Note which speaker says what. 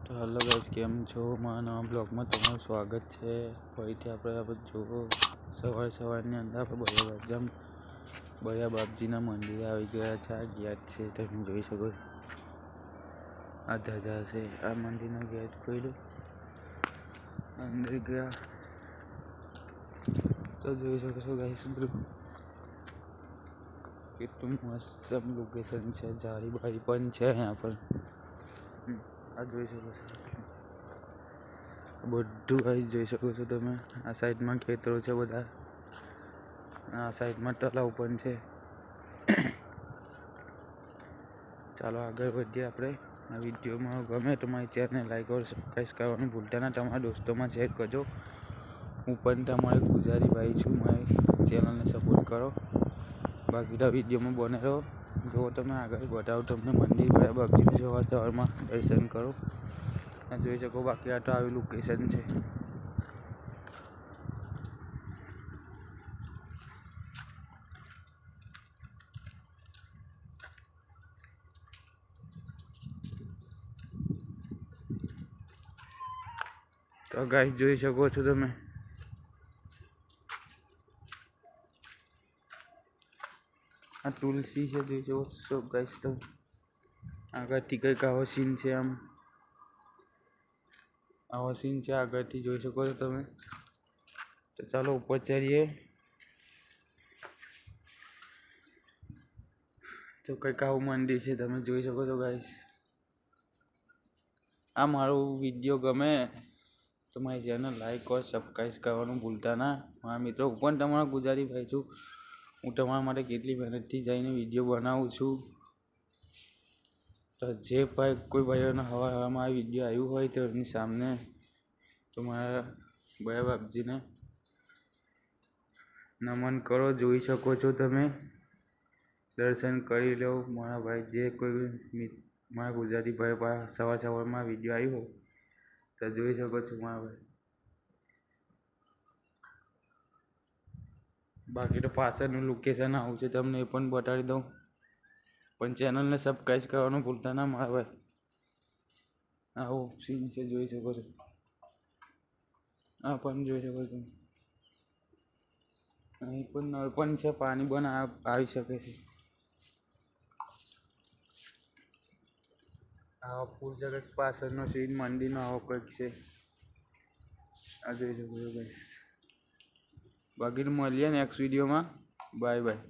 Speaker 1: તો hello guys, કેમ છો? મારા નવા બ્લોગમાં તમારું સ્વાગત છે. ફરીથી આપણે જુઓ સવારની અંદર આપણે બળિયા બાપજીના મંદિરે આવી ગયા છે. આ ગેટ છે, તમે જોઈ શકો છો. આ ધજા છે. આ મંદિરનો ગેટ ખોલ્યો, અંદર ગયા તો જોઈ શકો છો ગાઈસ. કેટલું મસ્ત લોકેશન છે. જાળી બારી પણ છે અહીંયા પર. આ જોઈ શકો છો, બધું ગાઈસ જોઈ શકો છો તમે. આ સાઈડમાં ખેતરો છે બધા, આ સાઈડમાં તળાવ પણ છે. ચાલો આગળ વધીએ આપણે. આ વિડીયોમાં ગમે તો મારી ચેનલને લાઈક और સબસ્ક્રાઈબ કરવાનું ભૂલતા ના. તમારા દોસ્તોમાં શેર કરજો. હું પણ તમારો ગુજારી ભાઈ છું. મારી ચેનલને સપોર્ટ કરો. બાકી તો વિડીયોમાં બને રહો. જો તમે આગળ બતાવો તમને મંદિર બળિયા બાપજીનું સવારમાં દર્શન કરો. આ જોઈ શકો. બાકી આ તો આવી લોકેશન છે. તો ગાઈસ જોઈ શકો છો તમે. આ તુલસી છે, જોઈ શકો છો ગાઈસ. તો આગળથી કંઈક આવો સીન છે. આવો સીન છે આગળથી જોઈ શકો છો તમે. તો ચાલો ઉપર ચડીએ. તો કંઈક આવું મંદિર છે, તમે જોઈ શકો છો ગાઈસ. આ મારો વિડીયો ગમે તો મારી ચેનલ લાઈક और સબસ્ક્રાઈબ કરવાનું ભૂલતા ના. મારા મિત્રો, હું પણ તમારો ગુજારી ભાઈ છું. હું તમારા માટે કેટલી મહેનતથી જઈને વિડીયો બનાવું છું. તો જે કોઈ ભાઈઓને હવામાં આ વિડીયો આવ્યું હોય તો એમની સામે તો મારા બળિયા બાપજીને નમન કરો. જોઈ શકો છો તમે. દર્શન કરી લો મારા ભાઈ. જે કોઈ મારા ગુજરાતી ભાઈ પાસે સવારમાં વિડીયો આવ્યો હોય તો જોઈ શકો છો મારા ભાઈ. બાકી તો પાછળનું લોકેશન આવું છે, તમને એ પણ બતાવી દઉં. પણ ચેનલને સબસ્ક્રાઈબ કરવાનું ભૂલતા ના મારા ભાઈ. આવો સીન છે, જોઈ શકો છો. આ પણ જોઈ શકો છો. અહીં પણ નળ પણ છે, પાણી પણ આવી શકે છે. આવા ફૂલ જગત પાછળનો સીન મંદિરનો આવો કંઈક છે. આ જોઈ શકો છો ગાઈસ. બાકી મળીએ નેક્સ્ટ વિડીયોમાં. Bye bye.